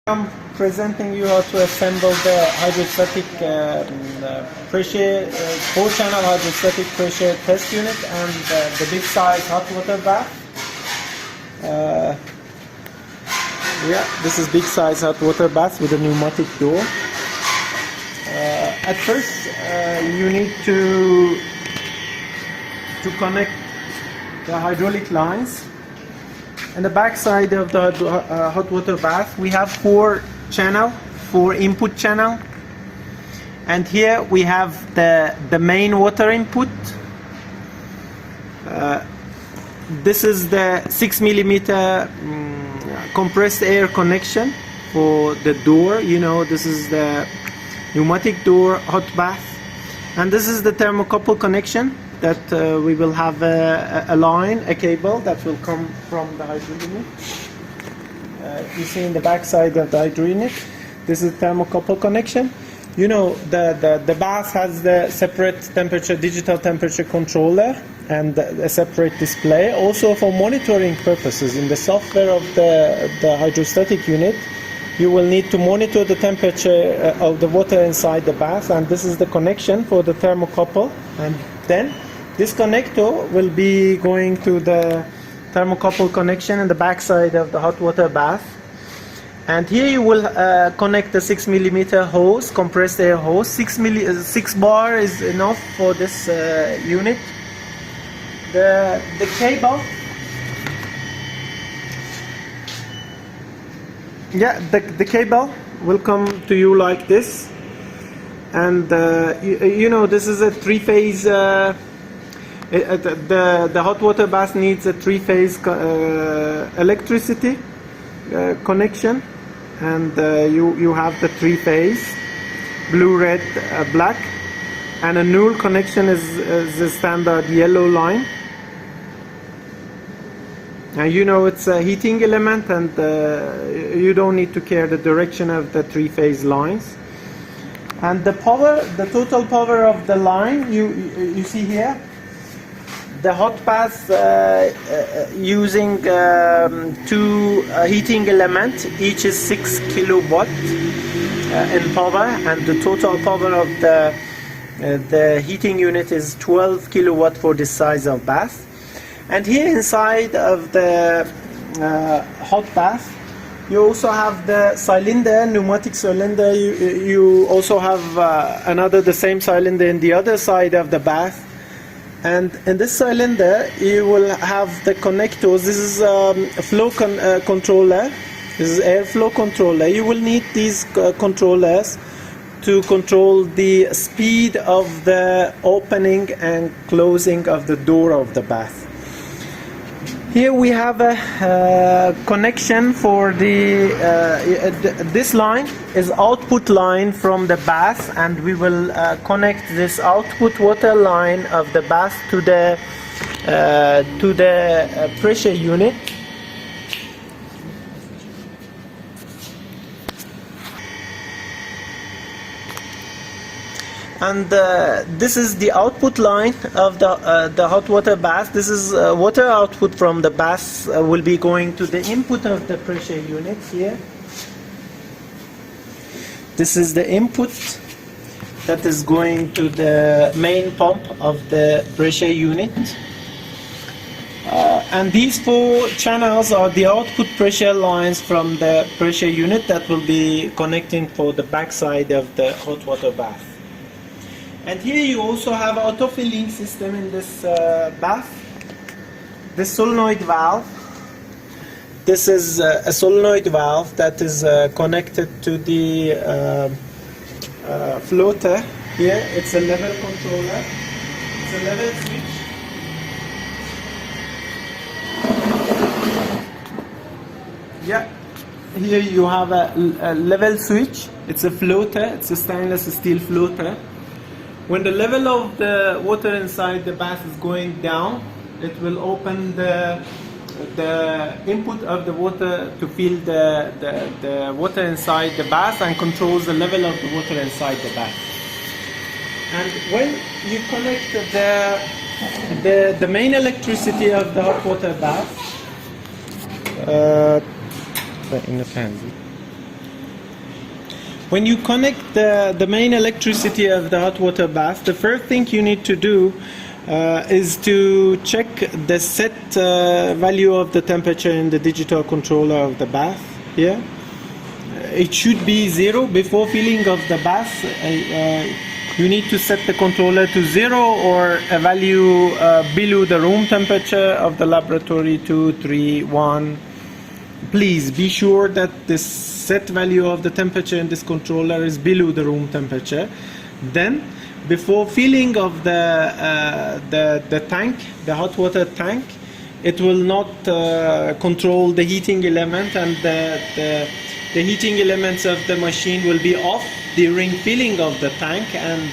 I'm presenting you how to assemble the hydrostatic pressure, 4-channel hydrostatic pressure test unit and the big size hot water bath. This is big size hot water bath with a pneumatic door. At first, you need to connect the hydraulic lines. On the back side of the hot water bath, we have 4 input channel, and here we have the main water input. This is the 6mm compressed air connection for the door. You know, this is the pneumatic door hot bath, and this is the thermocouple connection that we will have a cable that will come from the hydro unit. You see in the back side of the hydro unit, this is thermocouple connection. You know, the bath has the separate temperature, digital temperature controller and a separate display. Also for monitoring purposes, in the software of the hydrostatic unit, you will need to monitor the temperature of the water inside the bath, and this is the connection for the thermocouple. And then this connector will be going to the thermocouple connection in the back side of the hot water bath. And here you will connect the 6mm hose, compressed air hose. 6 bar is enough for this unit. The cable, the cable will come to you like this, and you know, this is a 3-phase. The hot water bath needs a 3-phase electricity connection, and you have the 3-phase blue, red, black, and a null connection is the standard yellow line. And you know, it's a heating element, and you don't need to care the direction of the 3-phase lines. And the power, the total power of the line, you see here. The hot bath using 2 heating elements, each is 6 kilowatt in power, and the total power of the heating unit is 12 kilowatt for this size of bath. And here inside of the hot bath, you also have the cylinder, pneumatic cylinder. You also have the same cylinder in the other side of the bath. And in this cylinder, you will have the connectors. This is a flow controller. This is airflow controller. You will need these controllers to control the speed of the opening and closing of the door of the bath. Here we have a connection for this line is output line from the bath, and we will connect this output water line of the bath to the pressure unit. And this is the output line of the hot water bath. This is water output from the bath will be going to the input of the pressure unit here. This is the input that is going to the main pump of the pressure unit. And these 4 channels are the output pressure lines from the pressure unit that will be connecting for the back side of the hot water bath. And here you also have auto-filling system in this bath. The solenoid valve. This is a solenoid valve that is connected to the floater. Here it's a level controller. It's a level switch. Here you have a level switch. It's a floater. It's a stainless steel floater. When the level of the water inside the bath is going down, it will open the input of the water to fill the water inside the bath and controls the level of the water inside the bath. And when you connect the main electricity of the hot water bath, when you connect the main electricity of the hot water bath, the first thing you need to do is to check the set value of the temperature in the digital controller of the bath here. It should be 0 before filling of the bath. You need to set the controller to 0 or a value below the room temperature of the laboratory, 2, 3, 1. Please be sure that this set value of the temperature in this controller is below the room temperature. Then, before filling of the tank, the hot water tank, it will not control the heating element, and the heating elements of the machine will be off during filling of the tank. And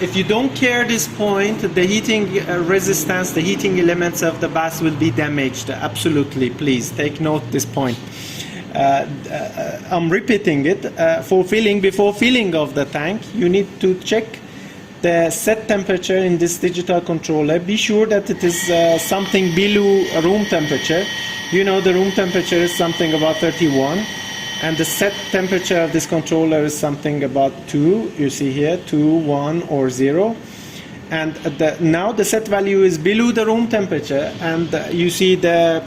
if you don't care this point, the heating resistance, the heating elements of the bath will be damaged. Absolutely, please take note this point. I'm repeating it. Before filling of the tank, you need to check the set temperature in this digital controller. Be sure that it is something below room temperature. You know, the room temperature is something about 31, and the set temperature of this controller is something about 2. You see here, 2, 1, or 0. And now the set value is below the room temperature, and you see the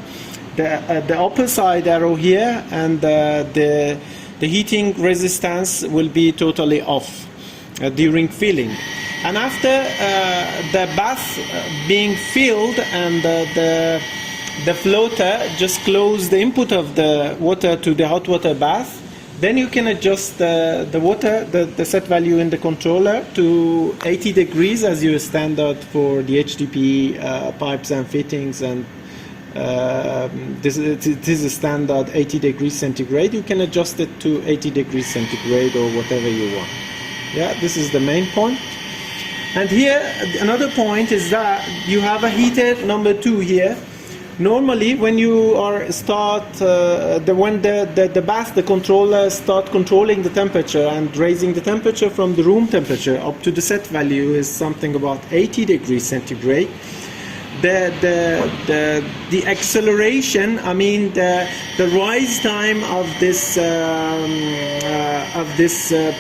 opposite arrow here, and the heating resistance will be totally off during filling. And after the bath being filled and the floater just close the input of the water to the hot water bath, then you can adjust the water, the set value in the controller to 80 degrees as your standard for the HDPE pipes and fittings, and this is a standard 80 degrees centigrade. You can adjust it to 80 degrees centigrade or whatever you want. Yeah, this is the main point. And here another point is that you have a heater number 2 here. Normally, when you are when the bath, the controller start controlling the temperature and raising the temperature from the room temperature up to the set value is something about 80 degrees centigrade. The acceleration, I mean the rise time of this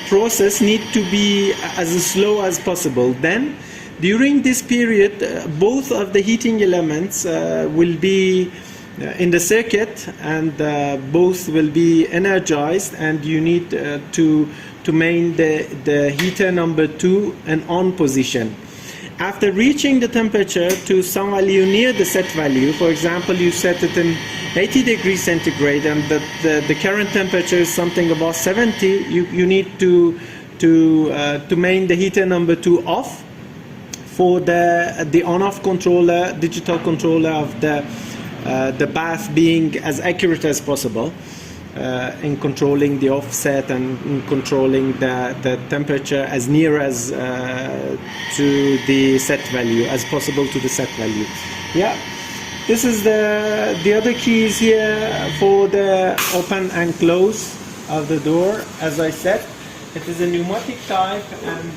process need to be as slow as possible. Then, during this period, both of the heating elements will be in the circuit, and both will be energized, and you need to maintain the heater number 2 in on position. After reaching the temperature to some value near the set value, for example, you set it in 80 degrees centigrade, and the current temperature is something about 70, you need to maintain the heater number 2 off for the on-off controller, digital controller of the bath being as accurate as possible in controlling the offset and in controlling the temperature as near as to the set value as possible to the set value. Yeah, this is the other keys here for the open and close of the door. As I said, it is a pneumatic type, and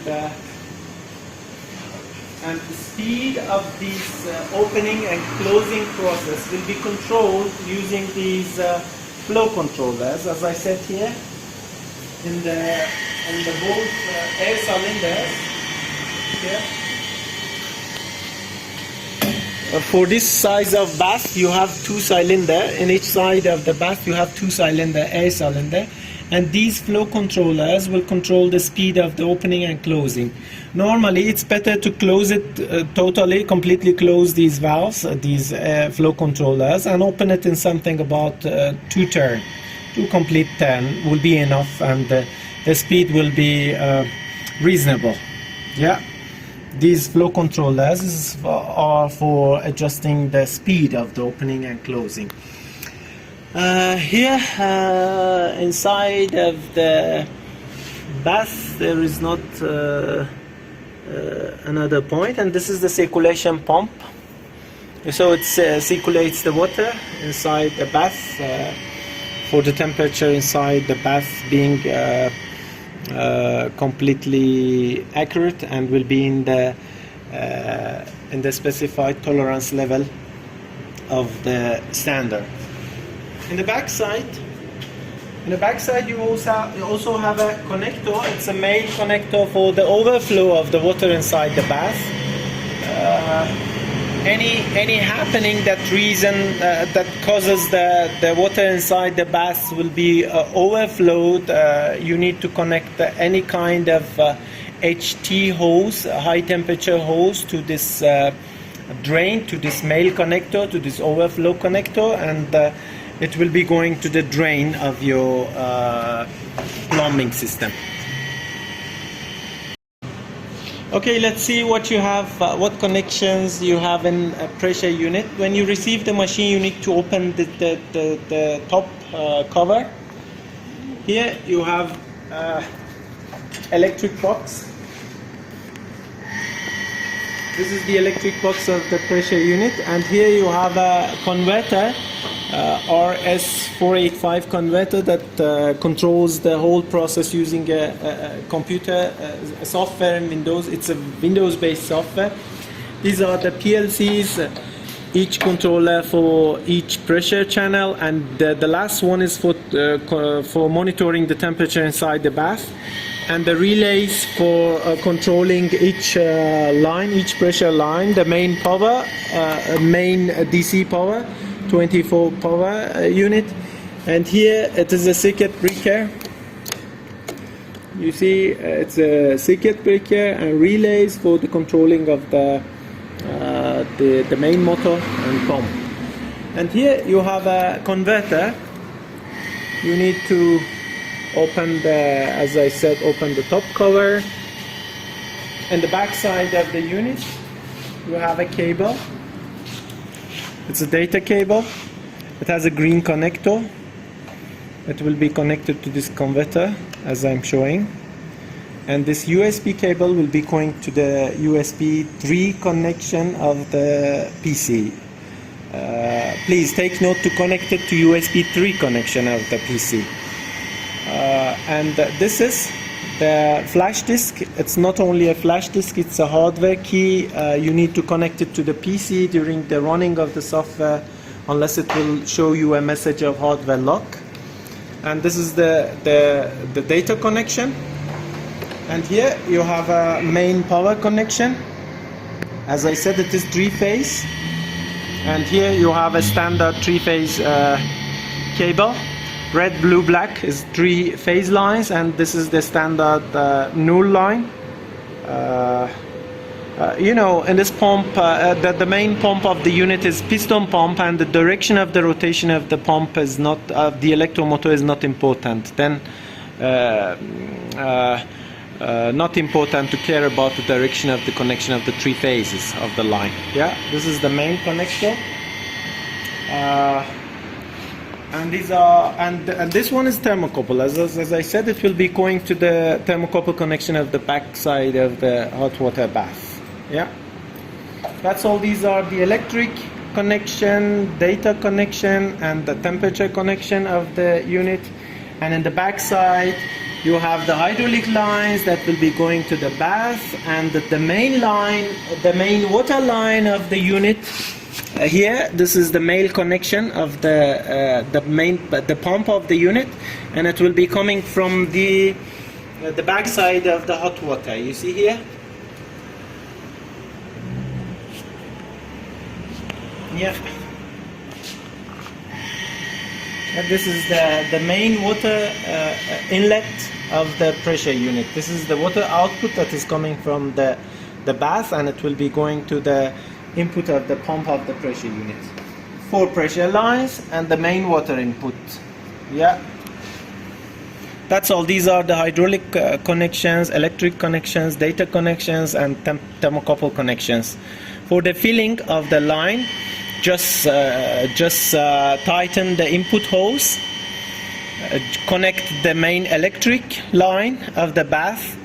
the speed of this opening and closing process will be controlled using these flow controllers, as I said here, in the both air cylinders here. For this size of bath, you have 2 cylinders. In each side of the bath, you have 2 air cylinder, and these flow controllers will control the speed of the opening and closing. Normally, it's better to close it completely close these valves, these flow controllers, and open it in something about 2 turns. 2 complete turns will be enough, and the speed will be reasonable. Yeah, these flow controllers are for adjusting the speed of the opening and closing. Here inside of the bath there is not another point, and this is the circulation pump. So it circulates the water inside the bath for the temperature inside the bath being completely accurate, and will be in the specified tolerance level of the standard. In the back side, In the back side you also have a connector. It's a male connector for the overflow of the water inside the bath. Any happening that causes the water inside the bath will be overflowed. You need to connect any kind of HT hose, high temperature hose, to this drain, to this male connector, to this overflow connector, and it will be going to the drain of your plumbing system. Okay, let's see what you have, what connections you have in a pressure unit. When you receive the machine, you need to open the top cover. Here you have electric box. This is the electric box of the pressure unit, and here you have a converter, RS485 converter, that controls the whole process using a computer software in Windows. It's a Windows-based software. These are the PLCs, each controller for each pressure channel, and the last one is for monitoring the temperature inside the bath, and the relays for controlling each line, each pressure line, the main power, main DC power, 24 power unit, and here it is a circuit breaker. You see, it's a circuit breaker and relays for the controlling of the main motor and pump. And here you have a converter. You need to open as I said, open the top cover. And the back side of the unit, you have a cable. It's a data cable. It has a green connector. It will be connected to this converter as I'm showing. And this USB cable will be going to the USB 3 connection of the PC. Please take note to connect it to USB 3 connection of the PC. And this is the flash disk. It's not only a flash disk, it's a hardware key. You need to connect it to the PC during the running of the software, unless it will show you a message of hardware lock. And this is the data connection. And here you have a main power connection. As I said, it is 3-phase. And here you have a standard 3-phase cable. Red, blue, black is 3 phase lines, and this is the standard null line. You know, in this pump, the main pump of the unit is piston pump, and the direction of the rotation of the pump is not, the electromotor is not important. Then not important to care about the direction of the connection of the 3 phases of the line. Yeah, this is the main connector. And these are, and this one is thermocouple. As I said, it will be going to the thermocouple connection of the back side of the hot water bath. Yeah, that's all. These are the electric connection, data connection, and the temperature connection of the unit. And in the back side, you have the hydraulic lines that will be going to the bath, and the main line, the main water line of the unit. Here, this is the male connection of the pump of the unit, and it will be coming from the back side of the hot water. You see here. Yeah. And this is the main water inlet of the pressure unit. This is the water output that is coming from the bath, and it will be going to the input of the pump of the pressure unit. 4 pressure lines and the main water input. Yeah, that's all. These are the hydraulic connections, electric connections, data connections, and thermocouple connections. For the filling of the line, just tighten the input hose, connect the main electric line of the bath,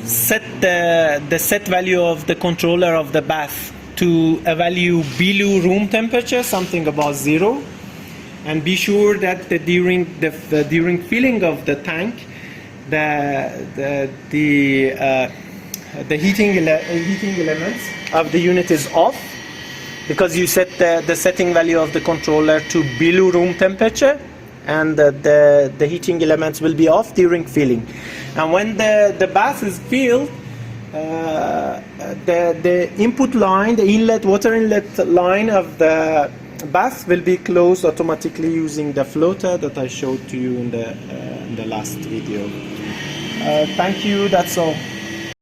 set the set value of the controller of the bath to a value below room temperature, something about 0, and be sure that during filling of the tank, the heating elements of the unit is off, because you set the setting value of the controller to below room temperature, and the heating elements will be off during filling. And when the bath is filled, the input line, the inlet, water inlet line of the bath will be closed automatically using the floater that I showed to you in the last video. Thank you, that's all.